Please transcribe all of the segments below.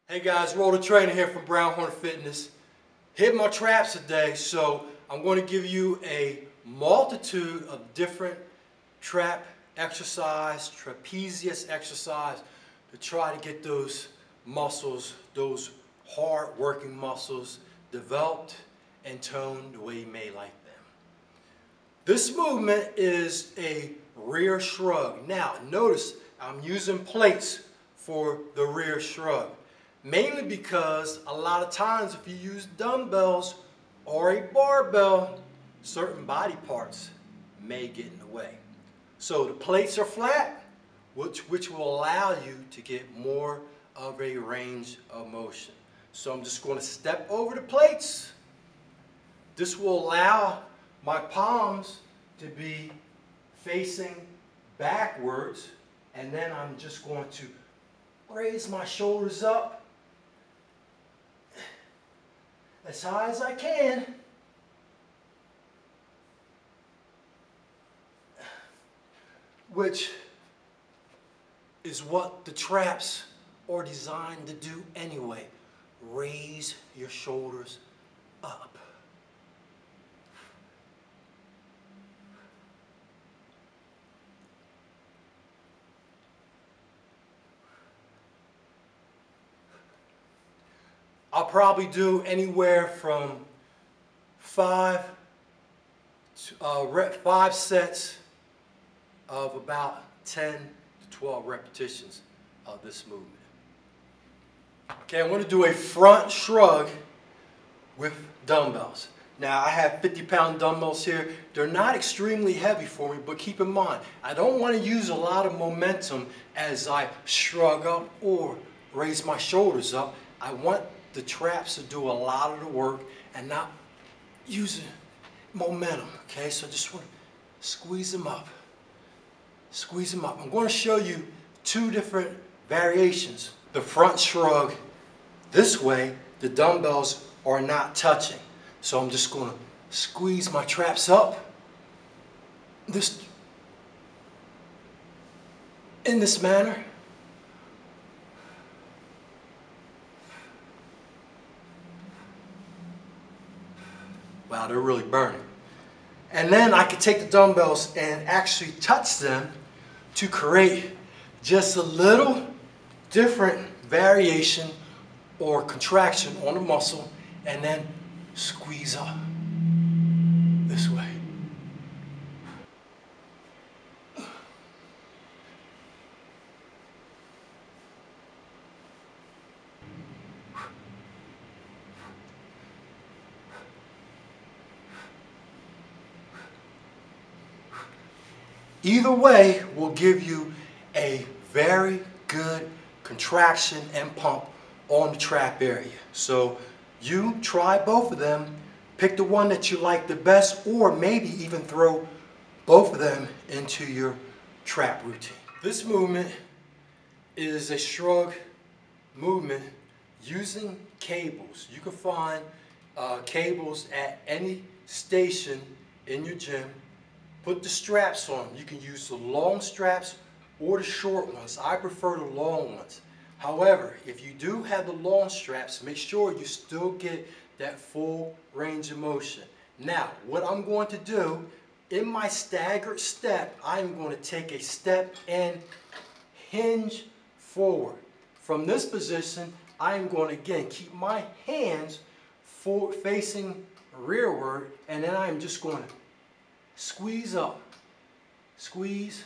Hey guys, Rol the Trainer here from Brown Hornet Fitness. Hit my traps today, so I'm going to give you a multitude of different trap exercise, trapezius exercise to try to get those muscles, those hard working muscles developed and toned the way you may like them. This movement is a rear shrug. Now notice I'm using plates for the rear shrug. Mainly because a lot of times if you use dumbbells or a barbell, certain body parts may get in the way. So the plates are flat, which will allow you to get more of a range of motion. So I'm just going to step over the plates. This will allow my palms to be facing backwards, and then I'm just going to raise my shoulders up as high as I can. Which is what the traps are designed to do anyway. Raise your shoulders up. I'll probably do anywhere from five sets of about 10 to 12 repetitions of this movement. Okay, I'm going to do a front shrug with dumbbells. Now I have 50-pound dumbbells here. They're not extremely heavy for me, but keep in mind, I don't want to use a lot of momentum as I shrug up or raise my shoulders up. I want the traps to do a lot of the work and not using momentum. Okay, so just want to squeeze them up. Squeeze them up. I'm going to show you two different variations. The front shrug this way, the dumbbells are not touching. So I'm just going to squeeze my traps up in this manner. Wow, they're really burning. And then I could take the dumbbells and actually touch them to create just a little different variation or contraction on the muscle, and then squeeze up this way. Either way will give you a very good contraction and pump on the trap area. So you try both of them, pick the one that you like the best, or maybe even throw both of them into your trap routine. This movement is a shrug movement using cables. You can find cables at any station in your gym. Put the straps on. You can use the long straps or the short ones. I prefer the long ones. However, if you do have the long straps, make sure you still get that full range of motion. Now, what I'm going to do, in my staggered step, I'm going to take a step and hinge forward. From this position, I'm going to again keep my hands facing rearward, and then I'm just going to squeeze up, squeeze,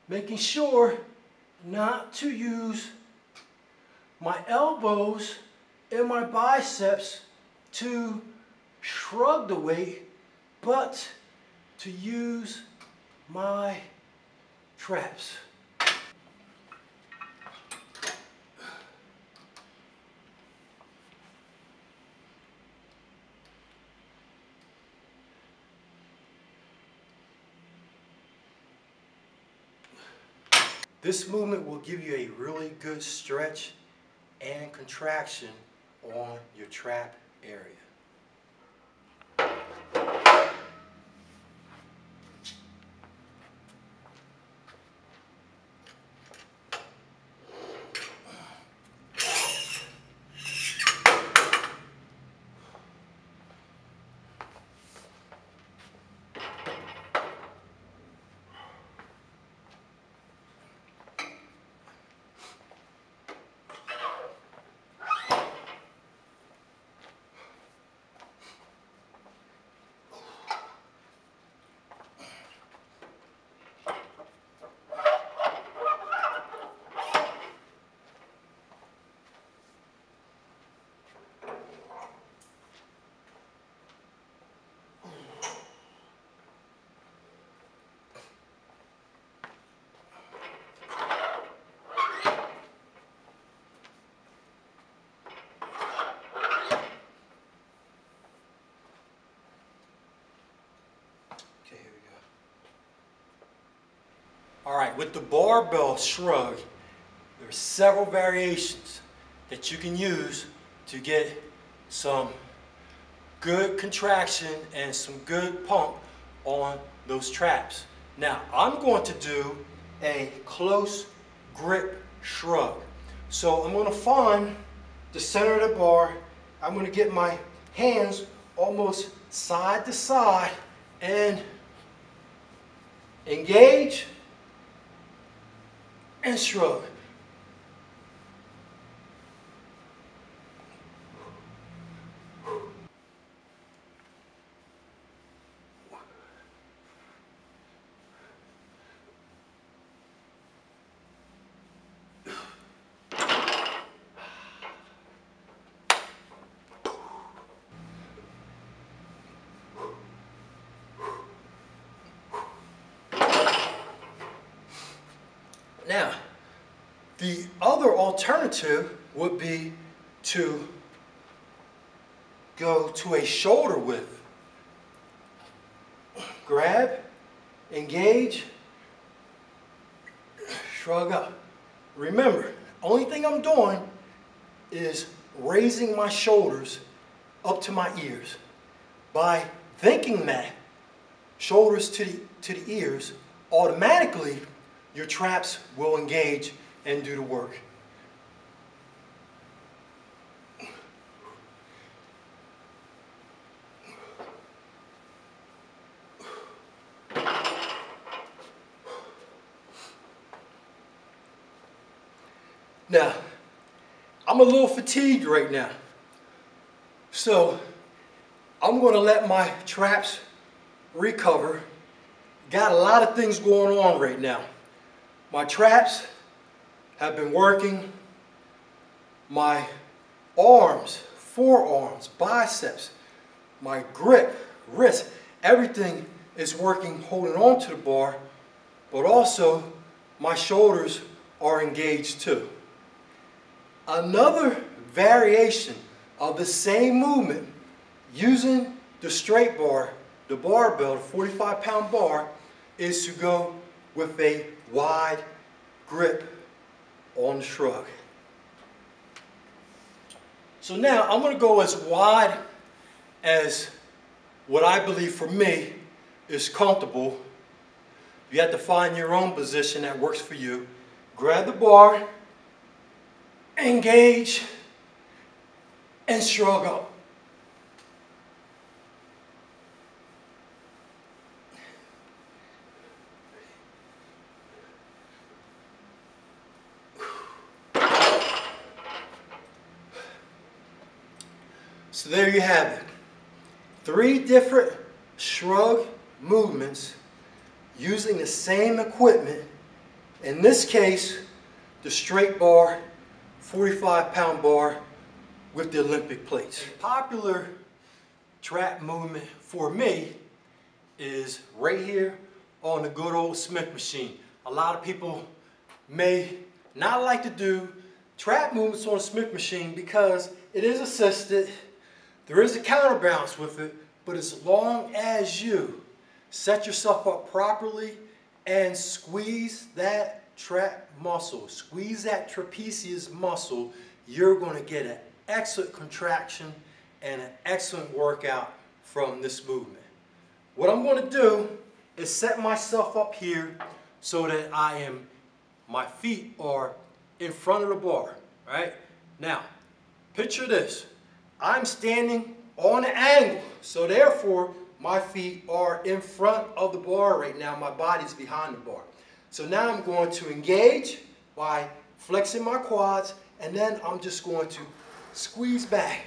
making sure not to use my elbows and my biceps to shrug the weight, but to use my traps. This movement will give you a really good stretch and contraction on your trap area. All right, with the barbell shrug, there are several variations that you can use to get some good contraction and some good pump on those traps. Now, I'm going to do a close grip shrug. So I'm going to find the center of the bar. I'm going to get my hands almost side to side and engage and shrug. Now, the other alternative would be to go to a shoulder width. Grab, engage, shrug up. Remember, only thing I'm doing is raising my shoulders up to my ears. By thinking that, shoulders to the ears, automatically your traps will engage and do the work. Now, I'm a little fatigued right now, so I'm going to let my traps recover. Got a lot of things going on right now. My traps have been working. My arms, forearms, biceps, my grip, wrist, everything is working, holding on to the bar, but also my shoulders are engaged too. Another variation of the same movement using the straight bar, the barbell, the 45-pound bar, is to go with a wide grip on the shrug. So now I'm going to go as wide as what I believe for me is comfortable. You have to find your own position that works for you. Grab the bar, engage, and shrug up. So there you have it. 3 different shrug movements using the same equipment. In this case, the straight bar, 45-pound bar with the Olympic plates. A popular trap movement for me is right here on the good old Smith machine. A lot of people may not like to do trap movements on a Smith machine because it is assisted. There is a counterbalance with it, but as long as you set yourself up properly and squeeze that trap muscle, squeeze that trapezius muscle, you're going to get an excellent contraction and an excellent workout from this movement. What I'm going to do is set myself up here so that my feet are in front of the bar, right? Now, picture this. I'm standing on an angle, so therefore my feet are in front of the bar right now. My body's behind the bar. So now I'm going to engage by flexing my quads, and then I'm just going to squeeze back.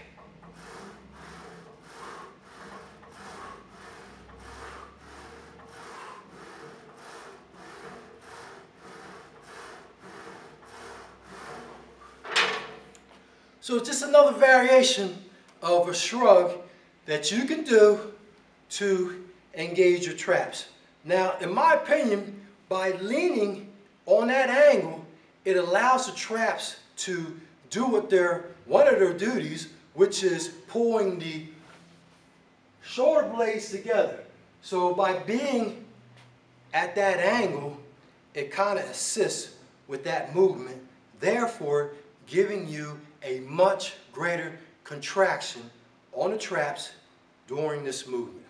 So it's just another variation of a shrug that you can do to engage your traps. Now, in my opinion, by leaning on that angle, it allows the traps to do one of their duties, which is pulling the shoulder blades together. So by being at that angle, it kind of assists with that movement, therefore giving you a much greater contraction on the traps during this movement.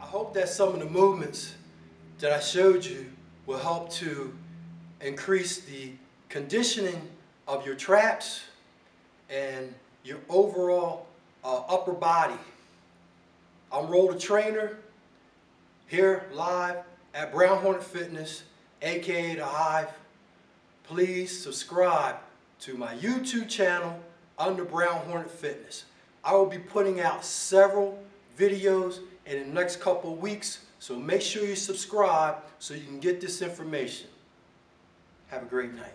I hope that some of the movements that I showed you will help to increase the conditioning of your traps and your overall upper body. I'm Rol the Trainer, here live at Brown Hornet Fitness, aka The Hive. Please subscribe to my YouTube channel under Brown Hornet Fitness. I will be putting out several videos in the next couple of weeks, so make sure you subscribe so you can get this information. Have a great night.